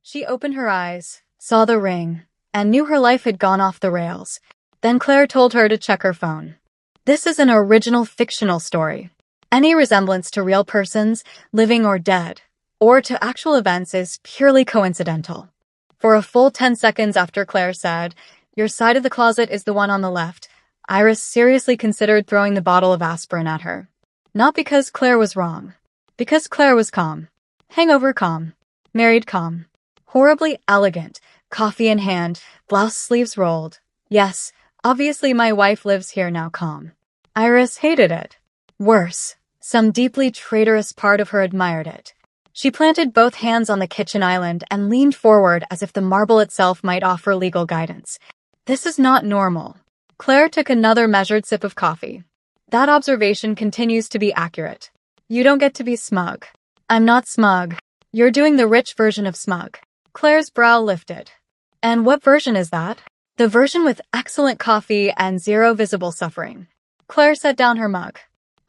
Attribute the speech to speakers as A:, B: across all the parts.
A: She opened her eyes, saw the ring, and knew her life had gone off the rails. Then Claire told her to check her phone. This is an original fictional story. Any resemblance to real persons, living or dead, or to actual events is purely coincidental. For a full 10 seconds after Claire said, "Your side of the closet is the one on the left," Iris seriously considered throwing the bottle of aspirin at her. Not because Claire was wrong. Because Claire was calm. Hangover calm. Married calm. Horribly elegant, coffee in hand, blouse sleeves rolled. Yes, obviously my wife lives here now calm. Iris hated it. Worse, some deeply traitorous part of her admired it. She planted both hands on the kitchen island and leaned forward as if the marble itself might offer legal guidance. This is not normal. Claire took another measured sip of coffee. That observation continues to be accurate. You don't get to be smug. I'm not smug. You're doing the rich version of smug. Claire's brow lifted. And what version is that? The version with excellent coffee and zero visible suffering. Claire set down her mug.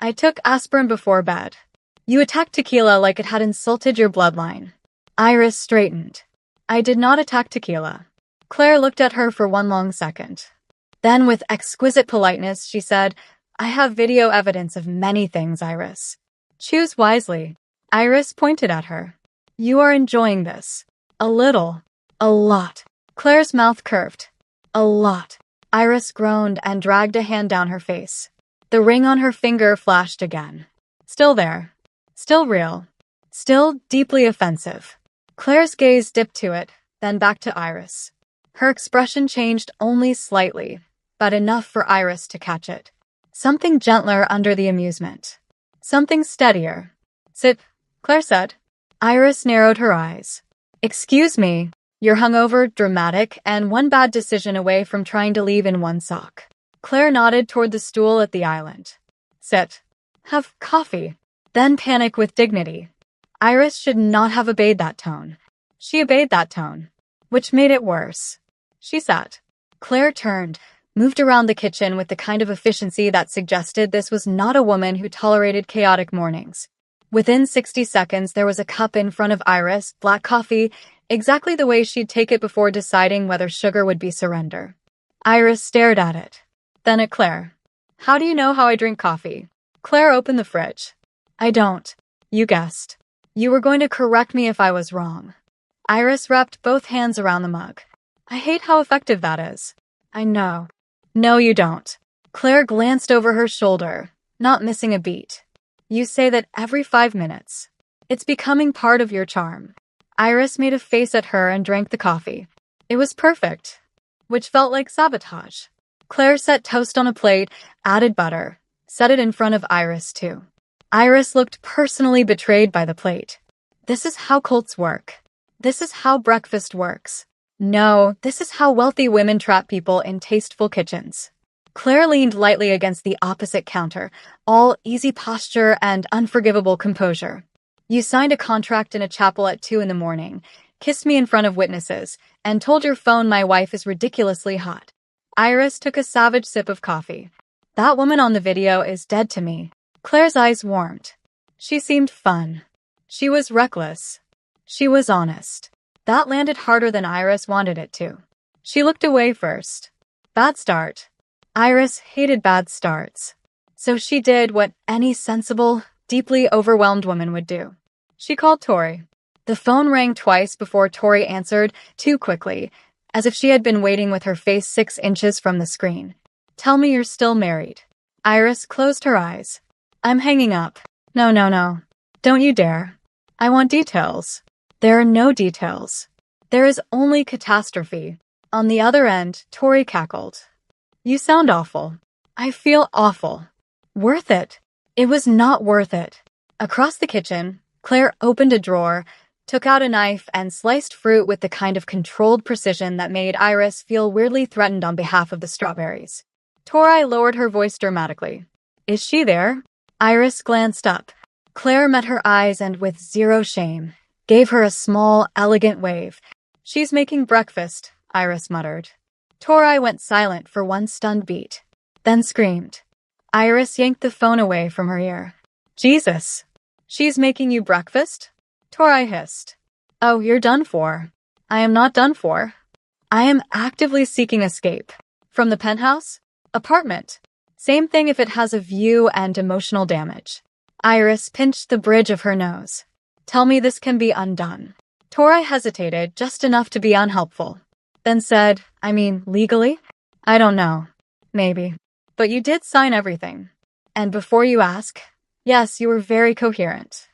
A: I took aspirin before bed. You attacked tequila like it had insulted your bloodline. Iris straightened. I did not attack tequila. Claire looked at her for one long second. Then, with exquisite politeness, she said, I have video evidence of many things, Iris. Choose wisely. Iris pointed at her. You are enjoying this. A little. A lot. Claire's mouth curved. A lot. Iris groaned and dragged a hand down her face. The ring on her finger flashed again. Still there. Still real. Still deeply offensive. Claire's gaze dipped to it, then back to Iris. Her expression changed only slightly, but enough for Iris to catch it. Something gentler under the amusement. Something steadier. Sit, Claire said. Iris narrowed her eyes. Excuse me, you're hungover, dramatic, and one bad decision away from trying to leave in one sock. Claire nodded toward the stool at the island. Sit. Have coffee. Then panic with dignity. Iris should not have obeyed that tone. She obeyed that tone, which made it worse. She sat. Claire turned, moved around the kitchen with the kind of efficiency that suggested this was not a woman who tolerated chaotic mornings. Within 60 seconds, there was a cup in front of Iris, black coffee, exactly the way she'd take it before deciding whether sugar would be surrender. Iris stared at it. Then at Claire. How do you know how I drink coffee? Claire opened the fridge. I don't. You guessed. You were going to correct me if I was wrong. Iris wrapped both hands around the mug. I hate how effective that is. I know. No, you don't. Claire glanced over her shoulder, not missing a beat. You say that every 5 minutes. It's becoming part of your charm. Iris made a face at her and drank the coffee. It was perfect, which felt like sabotage. Claire set toast on a plate, added butter, set it in front of Iris too. Iris looked personally betrayed by the plate. This is how cults work. This is how breakfast works. No, this is how wealthy women trap people in tasteful kitchens. Claire leaned lightly against the opposite counter, all easy posture and unforgivable composure. You signed a contract in a chapel at 2 a.m, kissed me in front of witnesses, and told your phone my wife is ridiculously hot. Iris took a savage sip of coffee. That woman on the video is dead to me. Claire's eyes warmed. She seemed fun. She was reckless. She was honest. That landed harder than Iris wanted it to. She looked away first. Bad start. Iris hated bad starts. So she did what any sensible, deeply overwhelmed woman would do. She called Tori. The phone rang twice before Tori answered, too quickly, as if she had been waiting with her face 6 inches from the screen. Tell me you're still married. Iris closed her eyes. I'm hanging up. No. Don't you dare. I want details. There are no details. There is only catastrophe. On the other end, Tori cackled. You sound awful. I feel awful. Worth it. It was not worth it. Across the kitchen, Claire opened a drawer, took out a knife, and sliced fruit with the kind of controlled precision that made Iris feel weirdly threatened on behalf of the strawberries. Tori lowered her voice dramatically. Is she there? Iris glanced up. Claire met her eyes and, with zero shame, gave her a small, elegant wave. She's making breakfast, Iris muttered. Tori went silent for one stunned beat, then screamed. Iris yanked the phone away from her ear. Jesus! She's making you breakfast? Tori hissed. Oh, you're done for. I am not done for. I am actively seeking escape. From the penthouse? Apartment. Same thing if it has a view and emotional damage. Iris pinched the bridge of her nose. Tell me this can be undone. Tori hesitated just enough to be unhelpful. Then said, I mean, legally? I don't know. Maybe. But you did sign everything. And before you ask, yes, you were very coherent.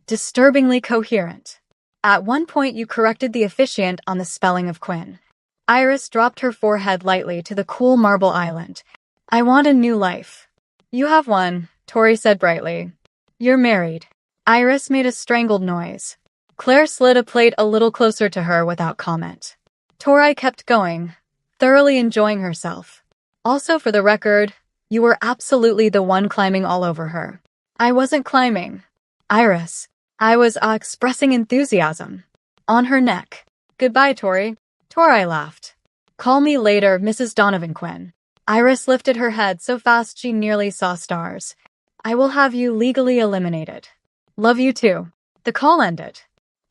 A: Disturbingly coherent. At one point you corrected the officiant on the spelling of Quinn. Iris dropped her forehead lightly to the cool marble island. I want a new life. You have one, Tori said brightly. You're married. Iris made a strangled noise. Claire slid a plate a little closer to her without comment. Tori kept going, thoroughly enjoying herself. Also, for the record, you were absolutely the one climbing all over her. I wasn't climbing. Iris. I was expressing enthusiasm. On her neck. Goodbye, Tori. Tori laughed. Call me later, Mrs. Donovan Quinn. Iris lifted her head so fast she nearly saw stars. I will have you legally eliminated. Love you too. The call ended.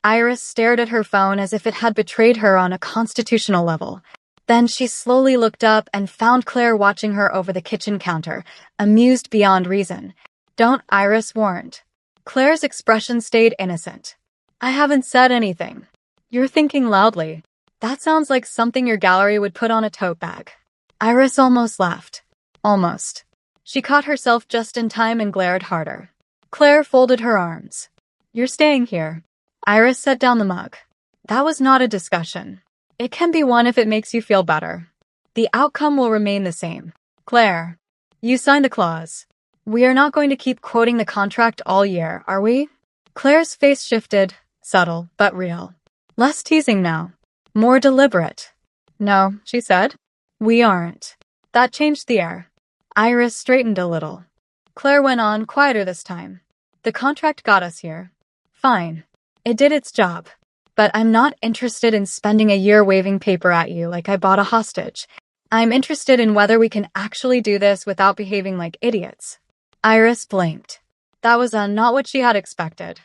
A: Iris stared at her phone as if it had betrayed her on a constitutional level. Then she slowly looked up and found Claire watching her over the kitchen counter, amused beyond reason. Don't, Iris warned. Claire's expression stayed innocent. I haven't said anything. You're thinking loudly. That sounds like something your gallery would put on a tote bag. Iris almost laughed. Almost. She caught herself just in time and glared harder. Claire folded her arms. You're staying here. Iris set down the mug. That was not a discussion. It can be one if it makes you feel better. The outcome will remain the same. Claire, you signed the clause. We are not going to keep quoting the contract all year, are we? Claire's face shifted, subtle but real. Less teasing now. More deliberate. No, she said. We aren't. That changed the air. Iris straightened a little. Claire went on, quieter this time. The contract got us here. Fine. It did its job. But I'm not interested in spending a year waving paper at you like I bought a hostage. I'm interested in whether we can actually do this without behaving like idiots. Iris blinked. That was not what she had expected.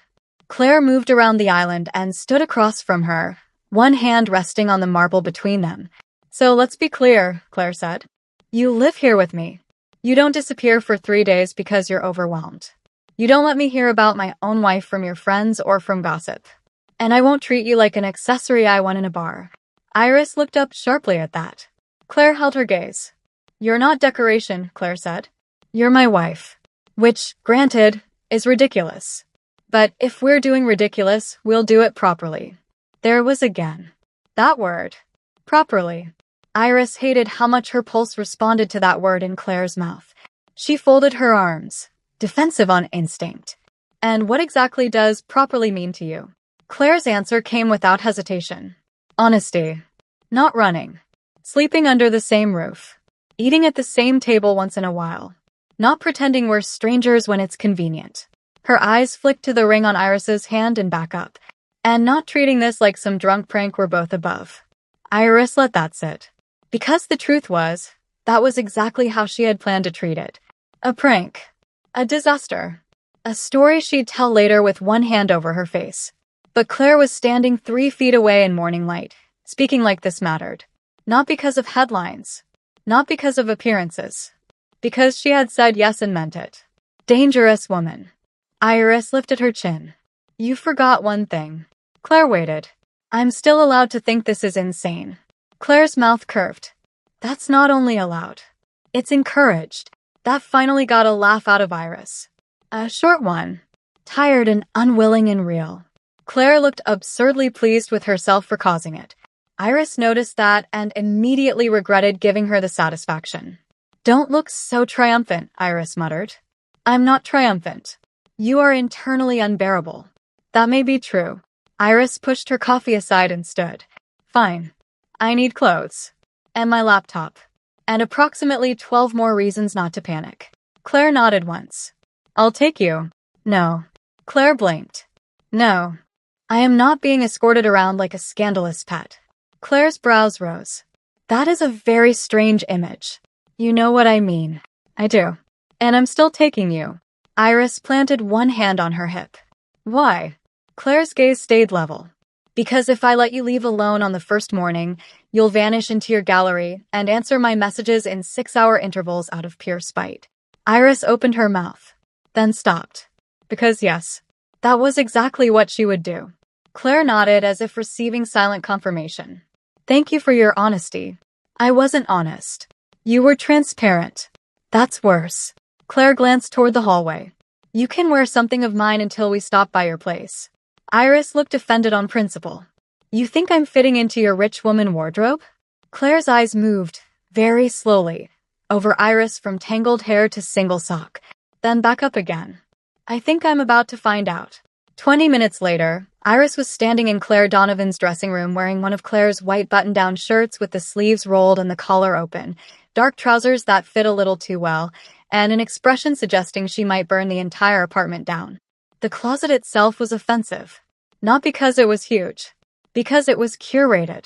A: Claire moved around the island and stood across from her, one hand resting on the marble between them. So let's be clear, Claire said. You live here with me. You don't disappear for 3 days because you're overwhelmed. You don't let me hear about my own wife from your friends or from gossip. And I won't treat you like an accessory I won in a bar. Iris looked up sharply at that. Claire held her gaze. You're not decoration, Claire said. You're my wife. Which, granted, is ridiculous. But if we're doing ridiculous, we'll do it properly. There was again. That word. Properly. Iris hated how much her pulse responded to that word in Claire's mouth. She folded her arms, defensive on instinct. And what exactly does properly mean to you? Claire's answer came without hesitation. Honesty. Not running. Sleeping under the same roof. Eating at the same table once in a while. Not pretending we're strangers when it's convenient. Her eyes flicked to the ring on Iris's hand and back up. And not treating this like some drunk prank we're both above. Iris let that sit. Because the truth was, that was exactly how she had planned to treat it. A prank. A disaster. A story she'd tell later with one hand over her face. But Claire was standing 3 feet away in morning light, speaking like this mattered. Not because of headlines. Not because of appearances. Because she had said yes and meant it. Dangerous woman. Iris lifted her chin. You forgot one thing. Claire waited. I'm still allowed to think this is insane. Claire's mouth curved. That's not only allowed. It's encouraged. That finally got a laugh out of Iris. A short one. Tired and unwilling and real. Claire looked absurdly pleased with herself for causing it. Iris noticed that and immediately regretted giving her the satisfaction. Don't look so triumphant, Iris muttered. I'm not triumphant. You are internally unbearable. That may be true. Iris pushed her coffee aside and stood. Fine. I need clothes. And my laptop. And approximately 12 more reasons not to panic. Claire nodded once. I'll take you. No. Claire blinked. No. I am not being escorted around like a scandalous pet. Claire's brows rose. That is a very strange image. You know what I mean. I do. And I'm still taking you. Iris planted one hand on her hip. Why? Claire's gaze stayed level. Because if I let you leave alone on the first morning, you'll vanish into your gallery and answer my messages in 6-hour intervals out of pure spite. Iris opened her mouth, then stopped. Because yes, that was exactly what she would do. Claire nodded as if receiving silent confirmation. Thank you for your honesty. I wasn't honest. You were transparent. That's worse. Claire glanced toward the hallway. You can wear something of mine until we stop by your place. Iris looked offended on principle. You think I'm fitting into your rich woman wardrobe? Claire's eyes moved, very slowly, over Iris from tangled hair to single sock, then back up again. I think I'm about to find out. 20 minutes later, Iris was standing in Claire Donovan's dressing room wearing one of Claire's white button-down shirts with the sleeves rolled and the collar open, dark trousers that fit a little too well, and an expression suggesting she might burn the entire apartment down. The closet itself was offensive. Not because it was huge. Because it was curated.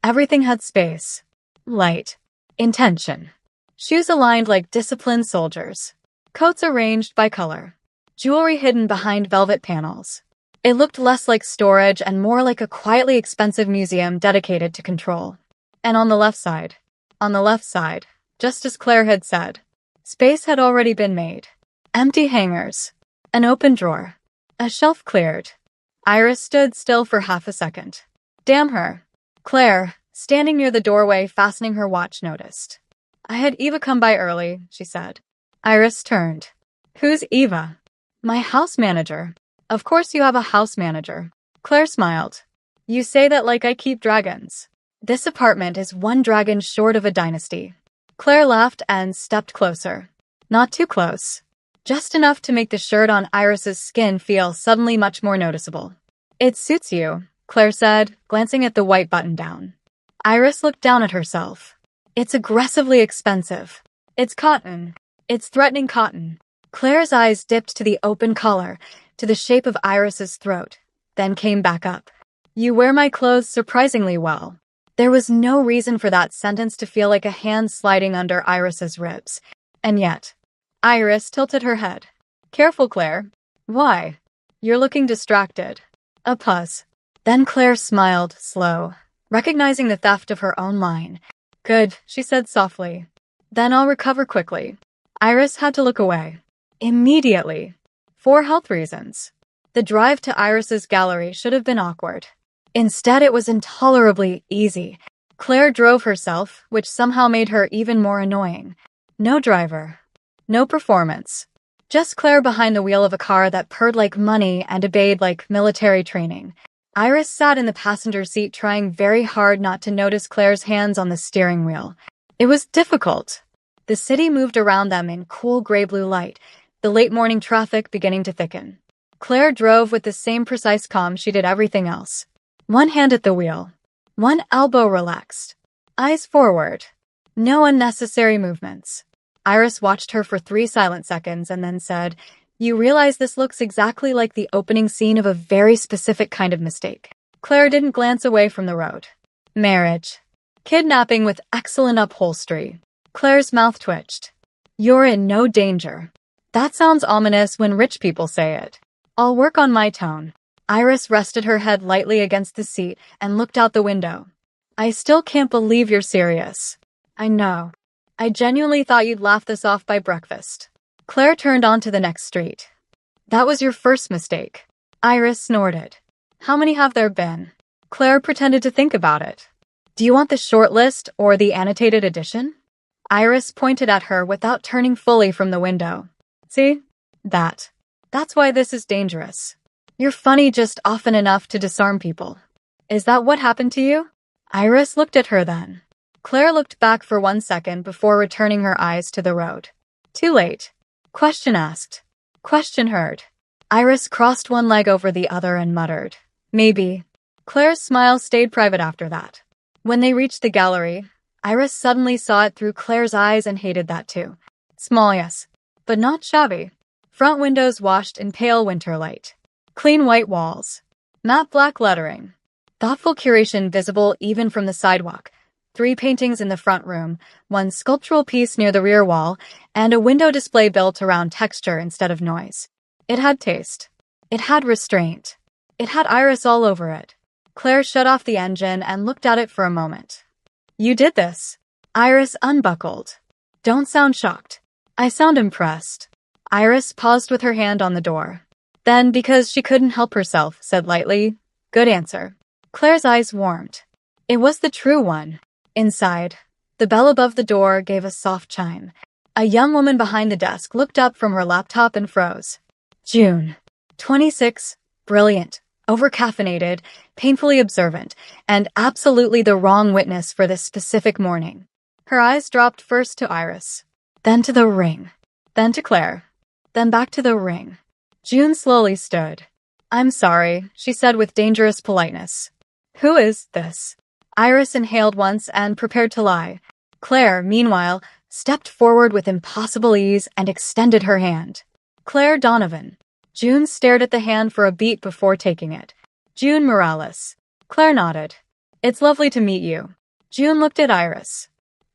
A: Everything had space. Light. Intention. Shoes aligned like disciplined soldiers. Coats arranged by color. Jewelry hidden behind velvet panels. It looked less like storage and more like a quietly expensive museum dedicated to control. And on the left side, just as Claire had said, space had already been made. Empty hangers. An open drawer. A shelf cleared. Iris stood still for half a second. Damn her. Claire, standing near the doorway fastening her watch, noticed. I had Eva come by early, she said. Iris turned. Who's Eva? My house manager. Of course you have a house manager. Claire smiled. You say that like I keep dragons. This apartment is one dragon short of a dynasty. Claire laughed and stepped closer. Not too close. Just enough to make the shirt on Iris's skin feel suddenly much more noticeable. It suits you, Claire said, glancing at the white button-down. Iris looked down at herself. It's aggressively expensive. It's cotton. It's threatening cotton. Claire's eyes dipped to the open collar, to the shape of Iris's throat, then came back up. You wear my clothes surprisingly well. There was no reason for that sentence to feel like a hand sliding under Iris's ribs. And yet, Iris tilted her head. Careful, Claire. Why? You're looking distracted. A pause. Then Claire smiled, slow, recognizing the theft of her own line. Good, she said softly. Then I'll recover quickly. Iris had to look away. Immediately. For health reasons. The drive to Iris's gallery should have been awkward. Instead, it was intolerably easy. Claire drove herself, which somehow made her even more annoying. No driver. No performance. Just Claire behind the wheel of a car that purred like money and obeyed like military training. Iris sat in the passenger seat trying very hard not to notice Claire's hands on the steering wheel. It was difficult. The city moved around them in cool gray-blue light, the late-morning traffic beginning to thicken. Claire drove with the same precise calm she did everything else. One hand at the wheel. One elbow relaxed. Eyes forward. No unnecessary movements. Iris watched her for 3 silent seconds and then said, You realize this looks exactly like the opening scene of a very specific kind of mistake. Claire didn't glance away from the road. Marriage. Kidnapping with excellent upholstery. Claire's mouth twitched. You're in no danger. That sounds ominous when rich people say it. I'll work on my tone. Iris rested her head lightly against the seat and looked out the window. I still can't believe you're serious. I know. I genuinely thought you'd laugh this off by breakfast. Claire turned onto the next street. That was your first mistake. Iris snorted. How many have there been? Claire pretended to think about it. Do you want the short list or the annotated edition? Iris pointed at her without turning fully from the window. See? That's why this is dangerous. You're funny just often enough to disarm people. Is that what happened to you? Iris looked at her then. Claire looked back for 1 second before returning her eyes to the road. Too late. Question asked. Question heard. Iris crossed one leg over the other and muttered. Maybe. Claire's smile stayed private after that. When they reached the gallery, Iris suddenly saw it through Claire's eyes and hated that too. Small, yes, but not shabby. Front windows washed in pale winter light. Clean white walls. Matte black lettering. Thoughtful curation visible even from the sidewalk. 3 paintings in the front room, 1 sculptural piece near the rear wall, and a window display built around texture instead of noise. It had taste. It had restraint. It had Iris all over it. Claire shut off the engine and looked at it for a moment. You did this. Iris unbuckled. Don't sound shocked. I sound impressed. Iris paused with her hand on the door. Then, because she couldn't help herself, said lightly, Good answer. Claire's eyes warmed. It was the true one. Inside, the bell above the door gave a soft chime. A young woman behind the desk looked up from her laptop and froze. June. 26, brilliant, overcaffeinated, painfully observant, and absolutely the wrong witness for this specific morning. Her eyes dropped first to Iris, then to the ring, then to Claire, then back to the ring. June slowly stood. I'm sorry, she said with dangerous politeness. Who is this? Iris inhaled once and prepared to lie. Claire, meanwhile, stepped forward with impossible ease and extended her hand. Claire Donovan. June stared at the hand for a beat before taking it. June Morales. Claire nodded. It's lovely to meet you. June looked at Iris.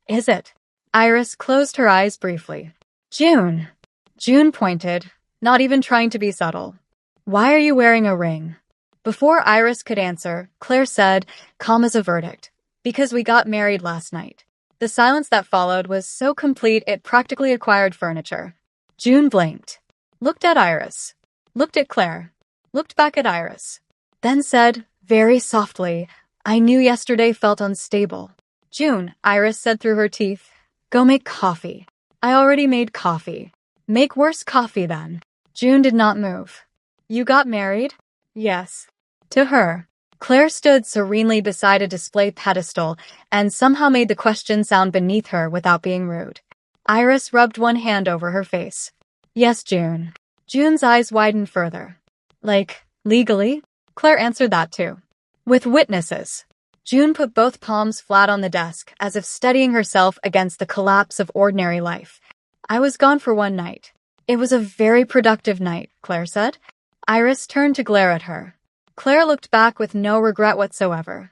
A: Is it? Iris closed her eyes briefly. June. June pointed, not even trying to be subtle. Why are you wearing a ring? Before Iris could answer, Claire said, calm as a verdict, because we got married last night. The silence that followed was so complete it practically acquired furniture. June blinked, looked at Iris, looked at Claire, looked back at Iris, then said, very softly, I knew yesterday felt unstable. June, Iris said through her teeth, go make coffee. I already made coffee. Make worse coffee then. June did not move. You got married? Yes. To her. Claire stood serenely beside a display pedestal and somehow made the question sound beneath her without being rude. Iris rubbed one hand over her face. Yes, June. June's eyes widened further. Like, legally? Claire answered that too. With witnesses. June put both palms flat on the desk as if steadying herself against the collapse of ordinary life. I was gone for one night. It was a very productive night, Claire said. Iris turned to glare at her. Claire looked back with no regret whatsoever.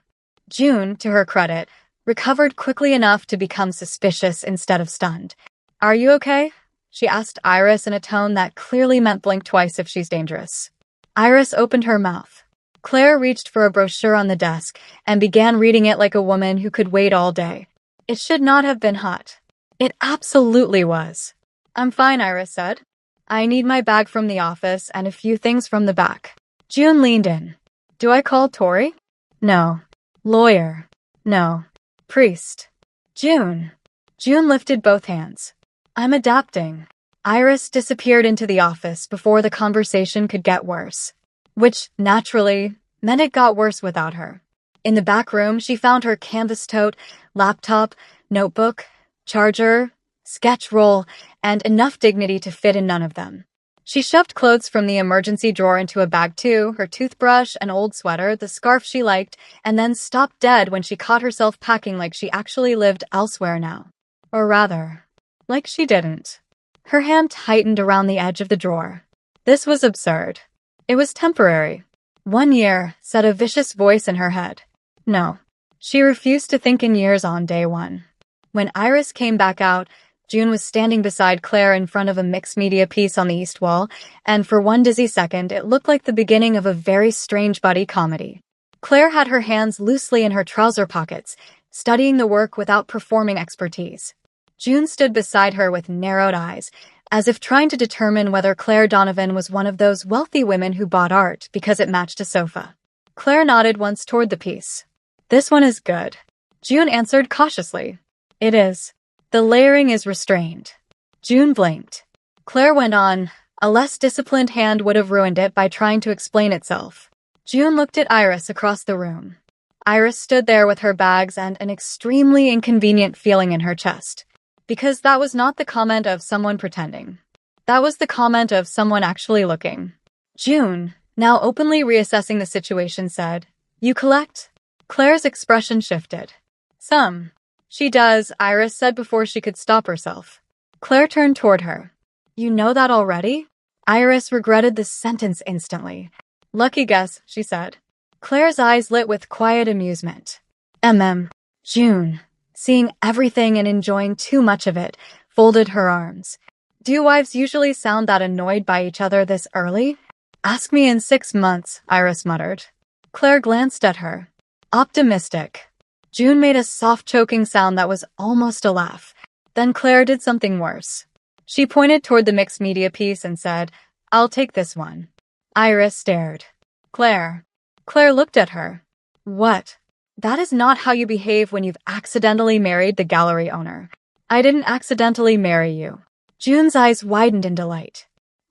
A: June, to her credit, recovered quickly enough to become suspicious instead of stunned. Are you okay? She asked Iris in a tone that clearly meant blink twice if she's dangerous. Iris opened her mouth. Claire reached for a brochure on the desk and began reading it like a woman who could wait all day. It should not have been hot. It absolutely was. I'm fine, Iris said. I need my bag from the office and a few things from the back. June leaned in. Do I call Tori? No. Lawyer? No. Priest? June. June lifted both hands. I'm adapting. Iris disappeared into the office before the conversation could get worse. Which, naturally, meant it got worse without her. In the back room, she found her canvas tote, laptop, notebook, charger, sketch roll, and enough dignity to fit in none of them. She shoved clothes from the emergency drawer into a bag too, her toothbrush, an old sweater, the scarf she liked, and then stopped dead when she caught herself packing like she actually lived elsewhere now. Or rather, like she didn't. Her hand tightened around the edge of the drawer. This was absurd. It was temporary. 1 year, said a vicious voice in her head. No. She refused to think in years on day one. When Iris came back out, June was standing beside Claire in front of a mixed media piece on the east wall, and for one dizzy second it looked like the beginning of a very strange buddy comedy. Claire had her hands loosely in her trouser pockets, studying the work without performing expertise. June stood beside her with narrowed eyes, as if trying to determine whether Claire Donovan was one of those wealthy women who bought art because it matched a sofa. Claire nodded once toward the piece. This one is good. June answered cautiously. It is. The layering is restrained. June blinked. Claire went on. A less disciplined hand would have ruined it by trying to explain itself. June looked at Iris across the room. Iris stood there with her bags and an extremely inconvenient feeling in her chest. Because that was not the comment of someone pretending. That was the comment of someone actually looking. June, now openly reassessing the situation, said, You collect? Claire's expression shifted. Some. She does, Iris said before she could stop herself. Claire turned toward her. You know that already? Iris regretted the sentence instantly. Lucky guess, she said. Claire's eyes lit with quiet amusement. June, seeing everything and enjoying too much of it, folded her arms. Do wives usually sound that annoyed by each other this early? Ask me in 6 months, Iris muttered. Claire glanced at her. Optimistic. June made a soft choking sound that was almost a laugh. Then Claire did something worse. She pointed toward the mixed media piece and said, "I'll take this one." Iris stared. Claire. Claire looked at her. What? That is not how you behave when you've accidentally married the gallery owner. I didn't accidentally marry you. June's eyes widened in delight.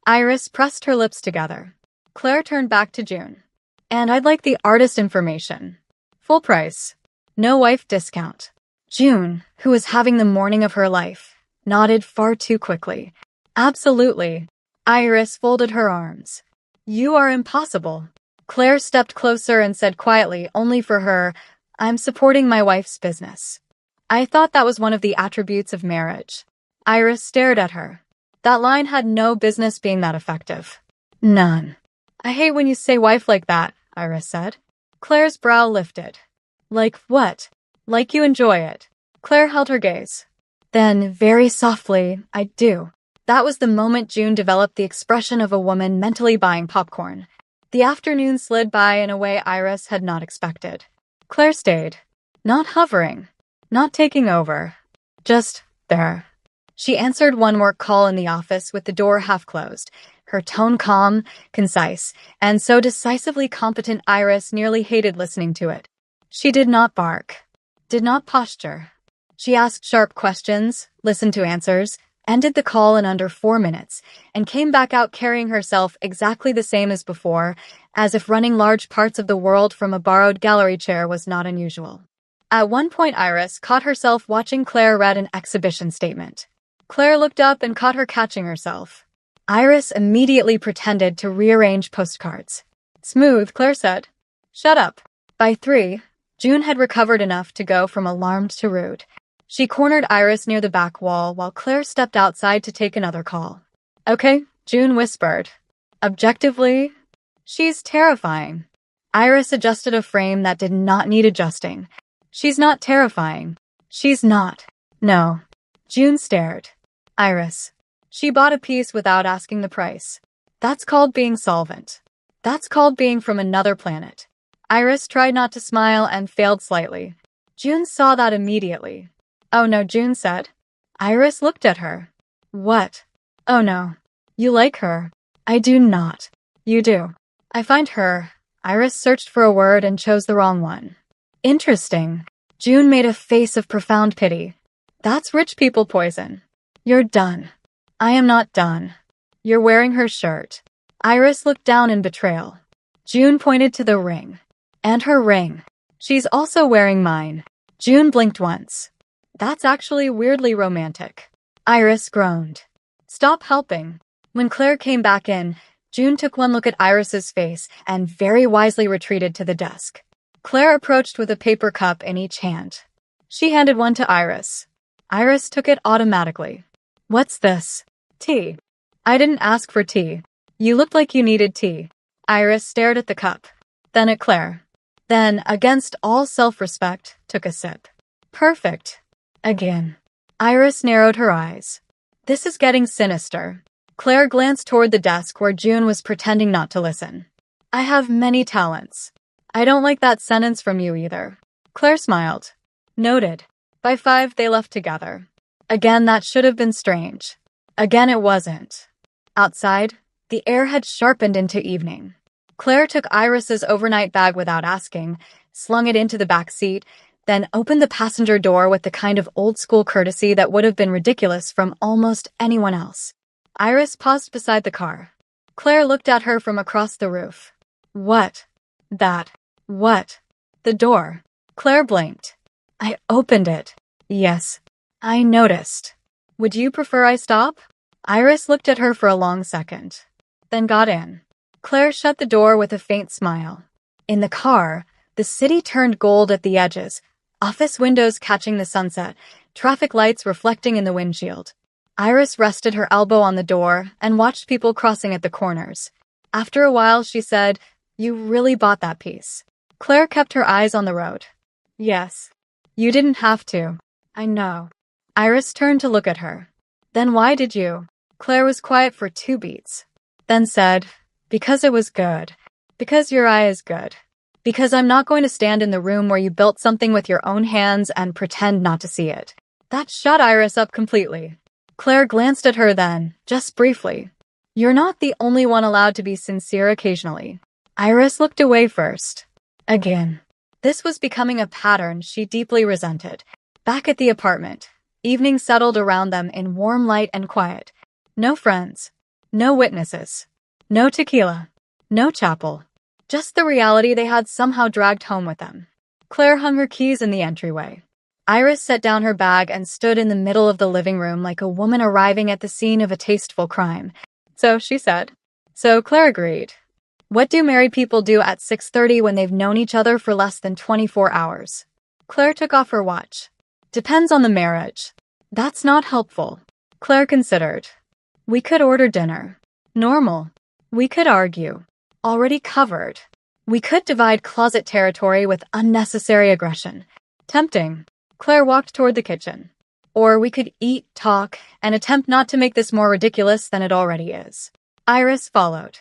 A: Iris pressed her lips together. Claire turned back to June. And I'd like the artist information. Full price. No wife discount. June, who was having the morning of her life, nodded far too quickly. Absolutely. Iris folded her arms. You are impossible. Claire stepped closer and said quietly, only for her, I'm supporting my wife's business. I thought that was one of the attributes of marriage. Iris stared at her. That line had no business being that effective. None. I hate when you say wife like that, Iris said. Claire's brow lifted. Like what? Like you enjoy it. Claire held her gaze. Then, very softly, I do. That was the moment June developed the expression of a woman mentally buying popcorn. The afternoon slid by in a way Iris had not expected. Claire stayed. Not hovering. Not taking over. Just there. She answered one work call in the office with the door half closed, her tone calm, concise, and so decisively competent Iris nearly hated listening to it. She did not bark. Did not posture. She asked sharp questions, listened to answers, ended the call in under 4 minutes, and came back out carrying herself exactly the same as before, as if running large parts of the world from a borrowed gallery chair was not unusual. At one point Iris caught herself watching Claire read an exhibition statement. Claire looked up and caught her catching herself. Iris immediately pretended to rearrange postcards. Smooth, Claire said. Shut up. By 3, June had recovered enough to go from alarmed to rude. She cornered Iris near the back wall while Claire stepped outside to take another call. Okay, June whispered. Objectively, she's terrifying. Iris adjusted a frame that did not need adjusting. She's not terrifying. She's not. No. June stared. Iris. She bought a piece without asking the price. That's called being solvent. That's called being from another planet. Iris tried not to smile and failed slightly. June saw that immediately. Oh no, June said. Iris looked at her. What? Oh no. You like her. I do not. You do. I find her. Iris searched for a word and chose the wrong one. Interesting. June made a face of profound pity. That's rich people poison. You're done. I am not done. You're wearing her shirt. Iris looked down in betrayal. June pointed to the ring. And her ring. She's also wearing mine. June blinked once. That's actually weirdly romantic. Iris groaned. Stop helping. When Claire came back in, June took one look at Iris's face and very wisely retreated to the desk. Claire approached with a paper cup in each hand. She handed one to Iris. Iris took it automatically. What's this? Tea. I didn't ask for tea. You looked like you needed tea. Iris stared at the cup. Then at Claire. Then, against all self-respect, took a sip. Perfect. Again. Iris narrowed her eyes. This is getting sinister. Claire glanced toward the desk where June was pretending not to listen. I have many talents. I don't like that sentence from you either. Claire smiled. Noted. By 5, they left together. Again, that should have been strange. Again, it wasn't. Outside, the air had sharpened into evening. Claire took Iris's overnight bag without asking, slung it into the back seat, then opened the passenger door with the kind of old-school courtesy that would have been ridiculous from almost anyone else. Iris paused beside the car. Claire looked at her from across the roof. What? That. What? The door. Claire blinked. I opened it. Yes. I noticed. Would you prefer I stop? Iris looked at her for a long second, then got in. Claire shut the door with a faint smile. In the car, the city turned gold at the edges, office windows catching the sunset, traffic lights reflecting in the windshield. Iris rested her elbow on the door and watched people crossing at the corners. After a while, she said, You really bought that piece. Claire kept her eyes on the road. Yes. You didn't have to. I know. Iris turned to look at her. Then why did you? Claire was quiet for 2 beats. Then said, Because it was good. Because your eye is good. Because I'm not going to stand in the room where you built something with your own hands and pretend not to see it. That shut Iris up completely. Claire glanced at her then, just briefly. You're not the only one allowed to be sincere occasionally. Iris looked away first. Again. This was becoming a pattern she deeply resented. Back at the apartment, evening settled around them in warm light and quiet. No friends. No witnesses. No tequila. No chapel. Just the reality they had somehow dragged home with them. Claire hung her keys in the entryway. Iris set down her bag and stood in the middle of the living room like a woman arriving at the scene of a tasteful crime. So, she said. So Claire agreed. What do married people do at 6:30 when they've known each other for less than 24 hours? Claire took off her watch. Depends on the marriage. That's not helpful. Claire considered. We could order dinner. Normal. We could argue. Already covered. We could divide closet territory with unnecessary aggression. Tempting. Claire walked toward the kitchen. Or we could eat, talk, and attempt not to make this more ridiculous than it already is. Iris followed.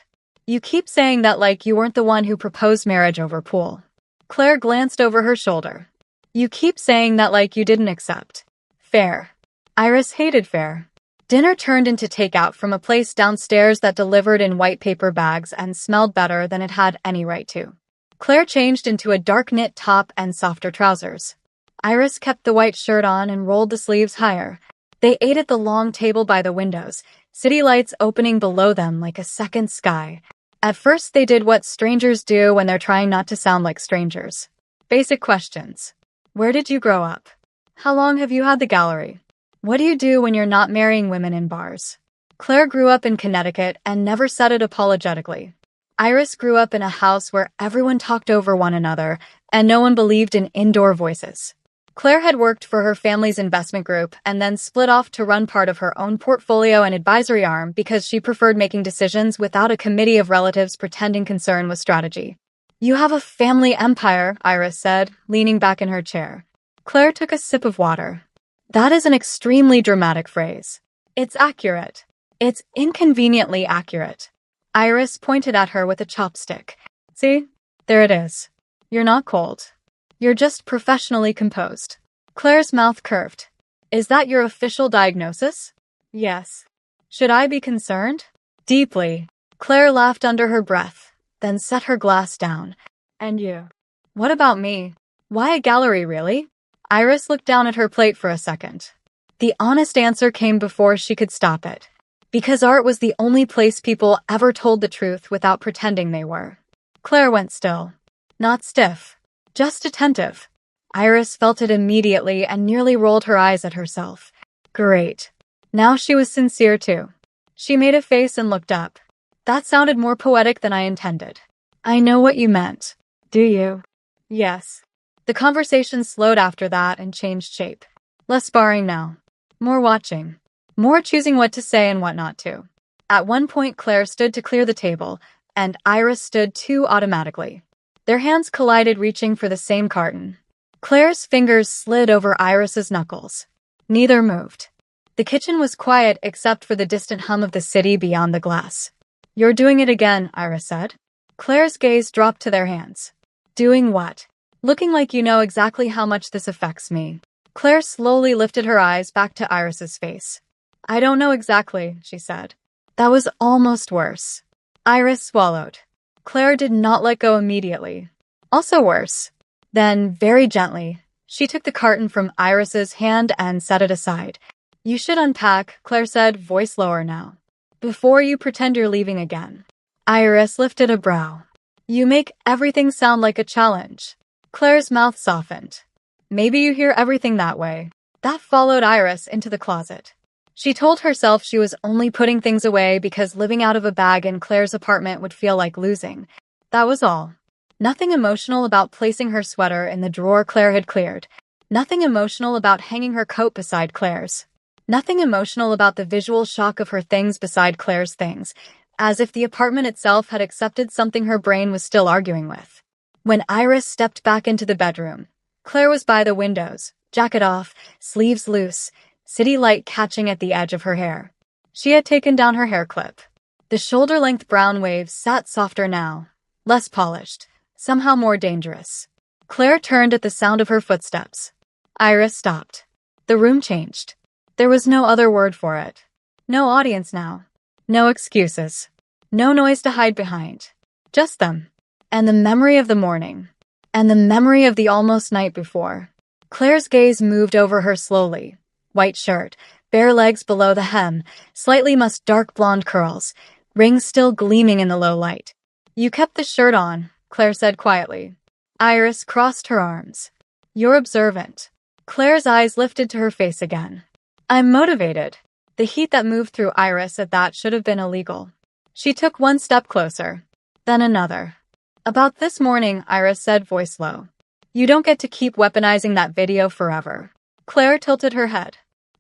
A: You keep saying that like you weren't the one who proposed marriage over pool. Claire glanced over her shoulder. You keep saying that like you didn't accept. Fair. Iris hated fair. Dinner turned into takeout from a place downstairs that delivered in white paper bags and smelled better than it had any right to. Claire changed into a dark knit top and softer trousers. Iris kept the white shirt on and rolled the sleeves higher. They ate at the long table by the windows, city lights opening below them like a second sky. At first they did what strangers do when they're trying not to sound like strangers. Basic questions. Where did you grow up? How long have you had the gallery? What do you do when you're not marrying women in bars? Claire grew up in Connecticut and never said it apologetically. Iris grew up in a house where everyone talked over one another and no one believed in indoor voices. Claire had worked for her family's investment group and then split off to run part of her own portfolio and advisory arm because she preferred making decisions without a committee of relatives pretending concern with strategy. You have a family empire, Iris said, leaning back in her chair. Claire took a sip of water. That is an extremely dramatic phrase. It's accurate. It's inconveniently accurate. Iris pointed at her with a chopstick. See? There it is. You're not cold. You're just professionally composed. Claire's mouth curved. Is that your official diagnosis? Yes. Should I be concerned? Deeply. Claire laughed under her breath, then set her glass down. And you? What about me? Why a gallery, really? Iris looked down at her plate for a second. The honest answer came before she could stop it. Because art was the only place people ever told the truth without pretending they were. Claire went still. Not stiff. Just attentive. Iris felt it immediately and nearly rolled her eyes at herself. Great. Now she was sincere too. She made a face and looked up. That sounded more poetic than I intended. I know what you meant. Do you? Yes. The conversation slowed after that and changed shape. Less sparring now. More watching. More choosing what to say and what not to. At one point Claire stood to clear the table, and Iris stood too automatically. Their hands collided, reaching for the same carton. Claire's fingers slid over Iris's knuckles. Neither moved. The kitchen was quiet except for the distant hum of the city beyond the glass. You're doing it again, Iris said. Claire's gaze dropped to their hands. Doing what? Looking like you know exactly how much this affects me. Claire slowly lifted her eyes back to Iris's face. I don't know exactly, she said. That was almost worse. Iris swallowed. Claire did not let go immediately. Also worse. Then, very gently, she took the carton from Iris's hand and set it aside. You should unpack, Claire said, voice lower now. Before you pretend you're leaving again. Iris lifted a brow. You make everything sound like a challenge. Claire's mouth softened. Maybe you hear everything that way. That followed Iris into the closet. She told herself she was only putting things away because living out of a bag in Claire's apartment would feel like losing. That was all. Nothing emotional about placing her sweater in the drawer Claire had cleared. Nothing emotional about hanging her coat beside Claire's. Nothing emotional about the visual shock of her things beside Claire's things, as if the apartment itself had accepted something her brain was still arguing with. When Iris stepped back into the bedroom, Claire was by the windows, jacket off, sleeves loose, city light catching at the edge of her hair. She had taken down her hair clip. The shoulder-length brown waves sat softer now, less polished, somehow more dangerous. Claire turned at the sound of her footsteps. Iris stopped. The room changed. There was no other word for it. No audience now. No excuses. No noise to hide behind. Just them. And the memory of the morning. And the memory of the almost night before. Claire's gaze moved over her slowly. White shirt, bare legs below the hem, slightly mussed dark blonde curls, rings still gleaming in the low light. You kept the shirt on, Claire said quietly. Iris crossed her arms. You're observant. Claire's eyes lifted to her face again. I'm motivated. The heat that moved through Iris at that should have been illegal. She took one step closer. Then another. About this morning, Iris said, voice low. You don't get to keep weaponizing that video forever. Claire tilted her head.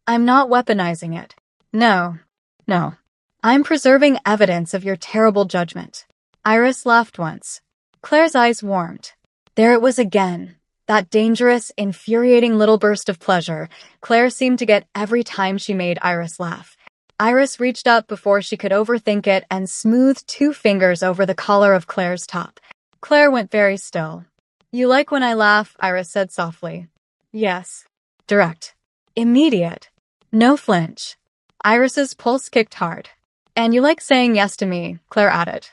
A: I'm not weaponizing it. No. I'm preserving evidence of your terrible judgment. Iris laughed once. Claire's eyes warmed. There it was again. That dangerous, infuriating little burst of pleasure Claire seemed to get every time she made Iris laugh. Iris reached up before she could overthink it and smoothed 2 fingers over the collar of Claire's top. Claire went very still. You like when I laugh, Iris said softly. Yes. Direct. Immediate. No flinch. Iris's pulse kicked hard. And you like saying yes to me, Claire added.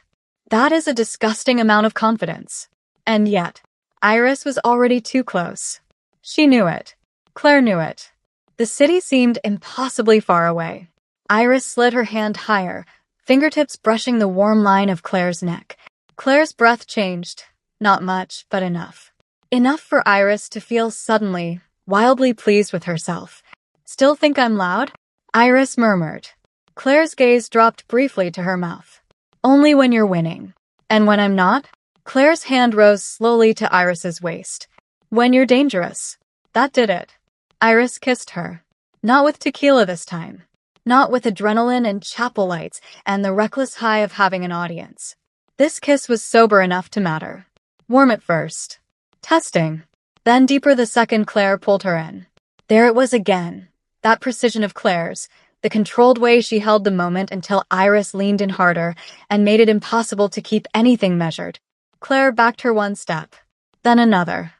A: That is a disgusting amount of confidence. And yet, Iris was already too close. She knew it. Claire knew it. The city seemed impossibly far away. Iris slid her hand higher, fingertips brushing the warm line of Claire's neck. Claire's breath changed. Not much, but enough. Enough for Iris to feel suddenly, wildly pleased with herself. Still think I'm loud? Iris murmured. Claire's gaze dropped briefly to her mouth. Only when you're winning. And when I'm not? Claire's hand rose slowly to Iris's waist. When you're dangerous. That did it. Iris kissed her. Not with tequila this time. Not with adrenaline and chapel lights and the reckless high of having an audience. This kiss was sober enough to matter. Warm at first. Testing. Then deeper the second Claire pulled her in. There it was again. That precision of Claire's. The controlled way she held the moment until Iris leaned in harder and made it impossible to keep anything measured. Claire backed her one step. Then another.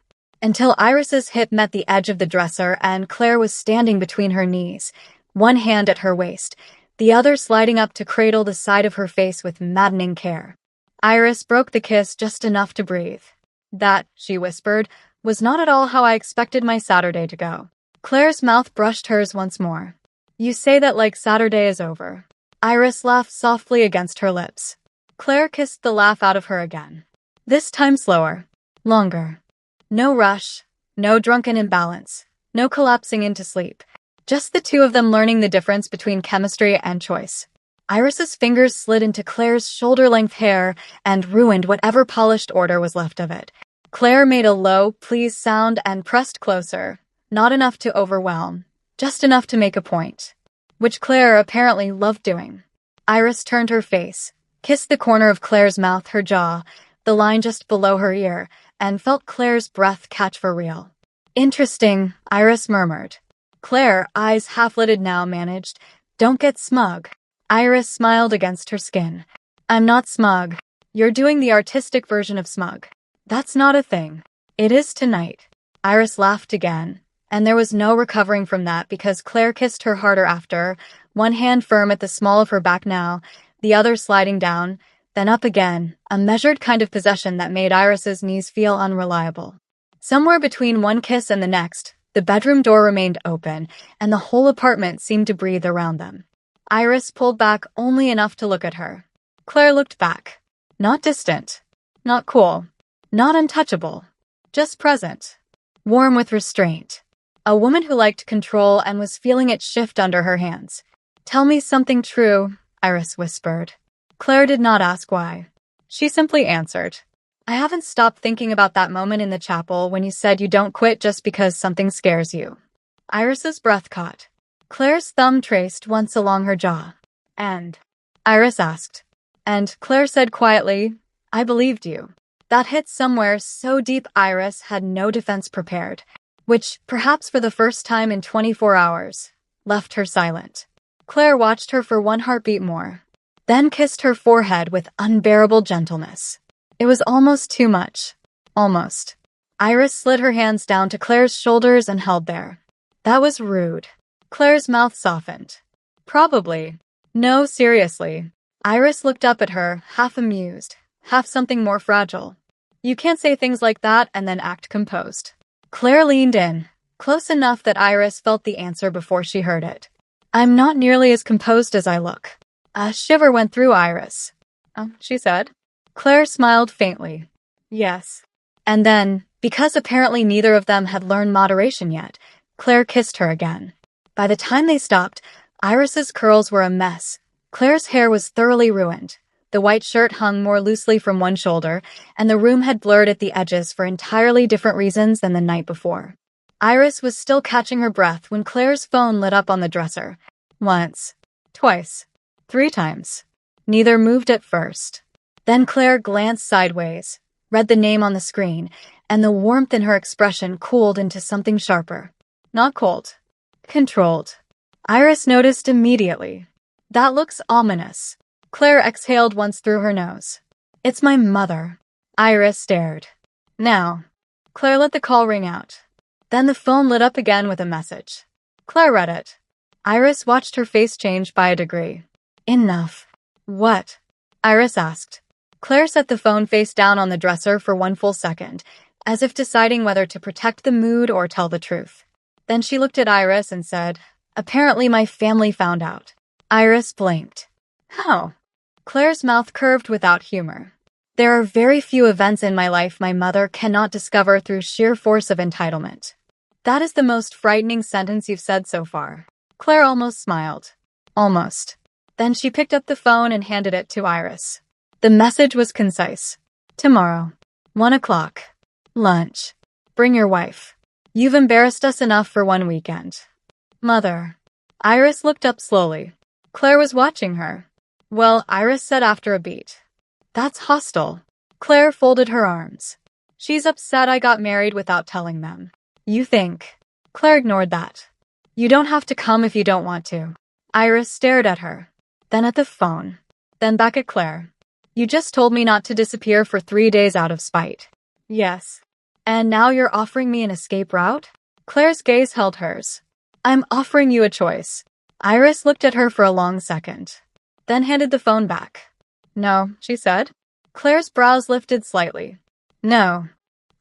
A: Until Iris's hip met the edge of the dresser and Claire was standing between her knees, one hand at her waist, the other sliding up to cradle the side of her face with maddening care. Iris broke the kiss just enough to breathe. That, she whispered, was not at all how I expected my Saturday to go. Claire's mouth brushed hers once more. You say that like Saturday is over. Iris laughed softly against her lips. Claire kissed the laugh out of her again. This time slower. Longer. No rush. No drunken imbalance. No collapsing into sleep. Just the two of them learning the difference between chemistry and choice. Iris's fingers slid into Claire's shoulder-length hair and ruined whatever polished order was left of it. Claire made a low, please sound and pressed closer. Not enough to overwhelm. Just enough to make a point. Which Claire apparently loved doing. Iris turned her face, kissed the corner of Claire's mouth, her jaw, the line just below her ear, and felt Claire's breath catch for real. Interesting, Iris murmured. Claire, eyes half-lidded now, managed. Don't get smug. Iris smiled against her skin. I'm not smug. You're doing the artistic version of smug. That's not a thing. It is tonight. Iris laughed again, and there was no recovering from that because Claire kissed her harder after, one hand firm at the small of her back now, the other sliding down, then up again, a measured kind of possession that made Iris's knees feel unreliable. Somewhere between one kiss and the next, the bedroom door remained open, and the whole apartment seemed to breathe around them. Iris pulled back only enough to look at her. Claire looked back. Not distant. Not cool. Not untouchable. Just present. Warm with restraint. A woman who liked control and was feeling it shift under her hands. Tell me something true, Iris whispered. Claire did not ask why. She simply answered. I haven't stopped thinking about that moment in the chapel when you said you don't quit just because something scares you. Iris's breath caught. Claire's thumb traced once along her jaw. And? Iris asked. And Claire said quietly, I believed you. That hit somewhere so deep Iris had no defense prepared, which, perhaps for the first time in 24 hours, left her silent. Claire watched her for one heartbeat more, then kissed her forehead with unbearable gentleness. It was almost too much. Almost. Iris slid her hands down to Claire's shoulders and held there. That was rude. Claire's mouth softened. Probably. No, seriously. Iris looked up at her, half amused, half something more fragile. You can't say things like that and then act composed. Claire leaned in, close enough that Iris felt the answer before she heard it. I'm not nearly as composed as I look. A shiver went through Iris. She said. Claire smiled faintly. Yes. And then, because apparently neither of them had learned moderation yet, Claire kissed her again. By the time they stopped, Iris's curls were a mess. Claire's hair was thoroughly ruined. The white shirt hung more loosely from one shoulder, and the room had blurred at the edges for entirely different reasons than the night before. Iris was still catching her breath when Claire's phone lit up on the dresser. Once. Twice. 3 times. Neither moved at first. Then Claire glanced sideways, read the name on the screen, and the warmth in her expression cooled into something sharper. Not cold. Controlled. Iris noticed immediately. That looks ominous. Claire exhaled once through her nose. It's my mother. Iris stared. Now. Claire let the call ring out. Then the phone lit up again with a message. Claire read it. Iris watched her face change by a degree. Enough. What? Iris asked. Claire set the phone face down on the dresser for 1 full second, as if deciding whether to protect the mood or tell the truth. Then she looked at Iris and said, Apparently my family found out. Iris blinked. How? Claire's mouth curved without humor. There are very few events in my life my mother cannot discover through sheer force of entitlement. That is the most frightening sentence you've said so far. Claire almost smiled. Almost. Then she picked up the phone and handed it to Iris. The message was concise. Tomorrow. 1 o'clock. Lunch. Bring your wife. You've embarrassed us enough for one weekend. Mother. Iris looked up slowly. Claire was watching her. Well, Iris said after a beat. That's hostile. Claire folded her arms. She's upset I got married without telling them. You think. Claire ignored that. You don't have to come if you don't want to. Iris stared at her. Then at the phone. Then back at Claire. You just told me not to disappear for 3 days out of spite. Yes. And now you're offering me an escape route? Claire's gaze held hers. I'm offering you a choice. Iris looked at her for a long second. Then handed the phone back. No, she said. Claire's brows lifted slightly. No.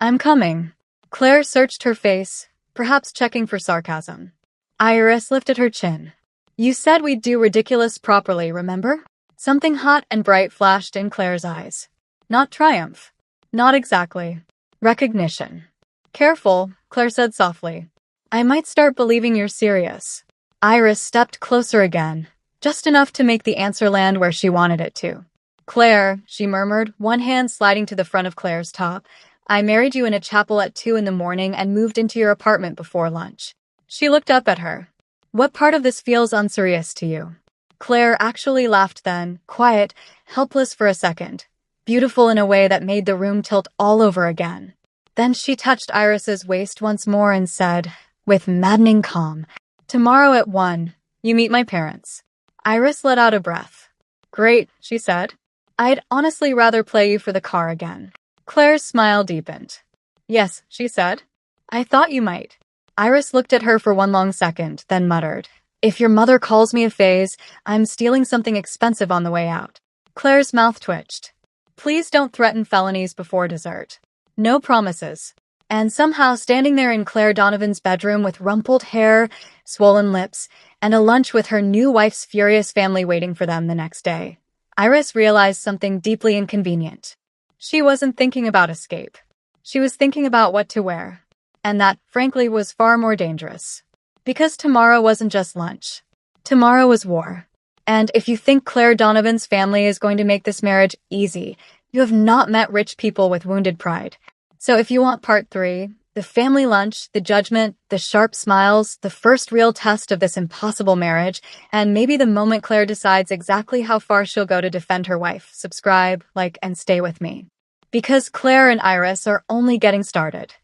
A: I'm coming. Claire searched her face, perhaps checking for sarcasm. Iris lifted her chin. You said we'd do ridiculous properly, remember? Something hot and bright flashed in Claire's eyes. Not triumph. Not exactly. Recognition. Careful, Claire said softly. I might start believing you're serious. Iris stepped closer again, just enough to make the answer land where she wanted it to. Claire, she murmured, one hand sliding to the front of Claire's top. I married you in a chapel at 2 in the morning and moved into your apartment before lunch. She looked up at her. What part of this feels unserious to you? Claire actually laughed then, quiet, helpless for a second, beautiful in a way that made the room tilt all over again. Then she touched Iris's waist once more and said, with maddening calm, Tomorrow at 1, you meet my parents. Iris let out a breath. Great, she said. I'd honestly rather play you for the car again. Claire's smile deepened. Yes, she said. I thought you might. Iris looked at her for one long second, then muttered, If your mother calls me a phase, I'm stealing something expensive on the way out. Claire's mouth twitched. Please don't threaten felonies before dessert. No promises. And somehow standing there in Claire Donovan's bedroom with rumpled hair, swollen lips, and a lunch with her new wife's furious family waiting for them the next day, Iris realized something deeply inconvenient. She wasn't thinking about escape. She was thinking about what to wear. And that, frankly, was far more dangerous. Because tomorrow wasn't just lunch. Tomorrow was war. And if you think Claire Donovan's family is going to make this marriage easy, you have not met rich people with wounded pride. So if you want part 3, the family lunch, the judgment, the sharp smiles, the first real test of this impossible marriage, and maybe the moment Claire decides exactly how far she'll go to defend her wife, subscribe, like, and stay with me. Because Claire and Iris are only getting started.